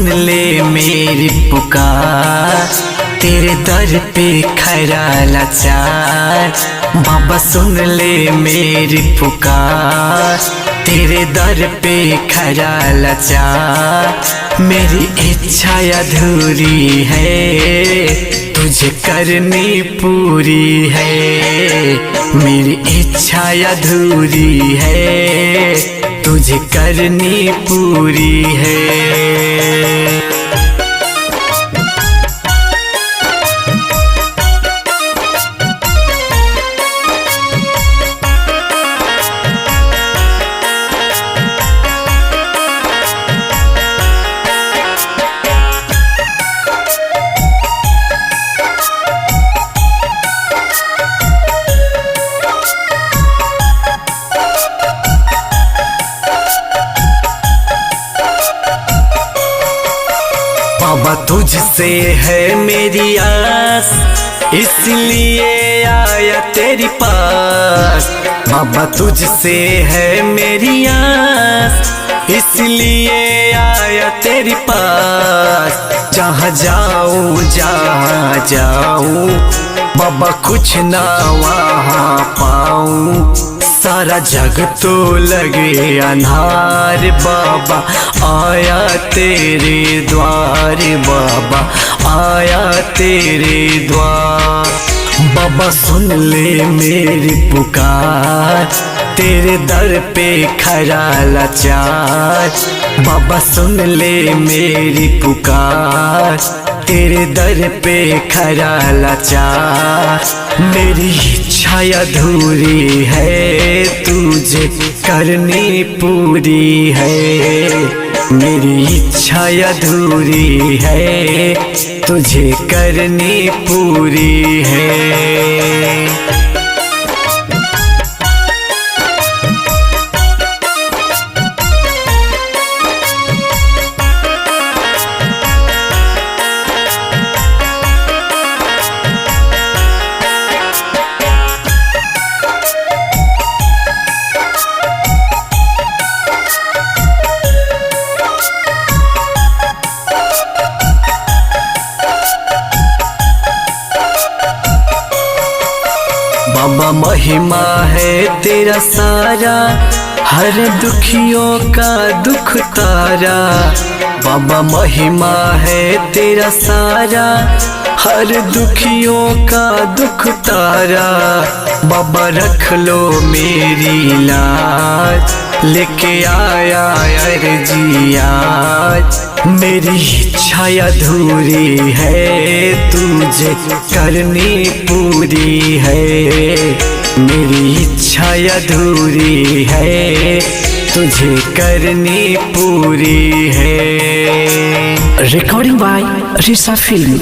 सुन ले मेरी पुकार, तेरे दर पे खरा लाचार। बाबा सुन ले मेरी पुकार, तेरे दर पे खरा लाचार। मेरी इच्छा अधूरी है, तुझे करनी पूरी है। मेरी इच्छा अधूरी है, तुझे करनी पूरी है। बाबा तुझसे है मेरी आस, इसलिए आया तेरी पास। बाबा तुझसे है मेरी आस, इसलिए आया तेरी पास। जहाँ जाऊँ जहाँ जाऊँ बाबा कुछ ना वहाँ पाऊँ। सारा जग तो लगे अन्हार, बाबा आया तेरे द्वार। बाबा आया तेरे द्वार। बाबा सुन ले मेरी पुकार, तेरे दर पे खरा लाचार। बाबा सुन ले मेरी पुकार, तेरे दर पे खरा लाचार। मेरी इच्छा अधूरी है, तुझे करनी पूरी है। मेरी इच्छा अधूरी है, तुझे करनी पूरी है। बाबा महिमा है तेरा सारा, हर दुखियों का दुख तारा। बाबा महिमा है तेरा सारा, हर दुखियों का दुख तारा। बाबा रख लो मेरी लाज, लेके आया अर्जी आज। मेरी इच्छा अधूरी है, तुझे करनी पूरी है। मेरी इच्छा अधूरी है, तुझे करनी पूरी है। Recording by Risa Film.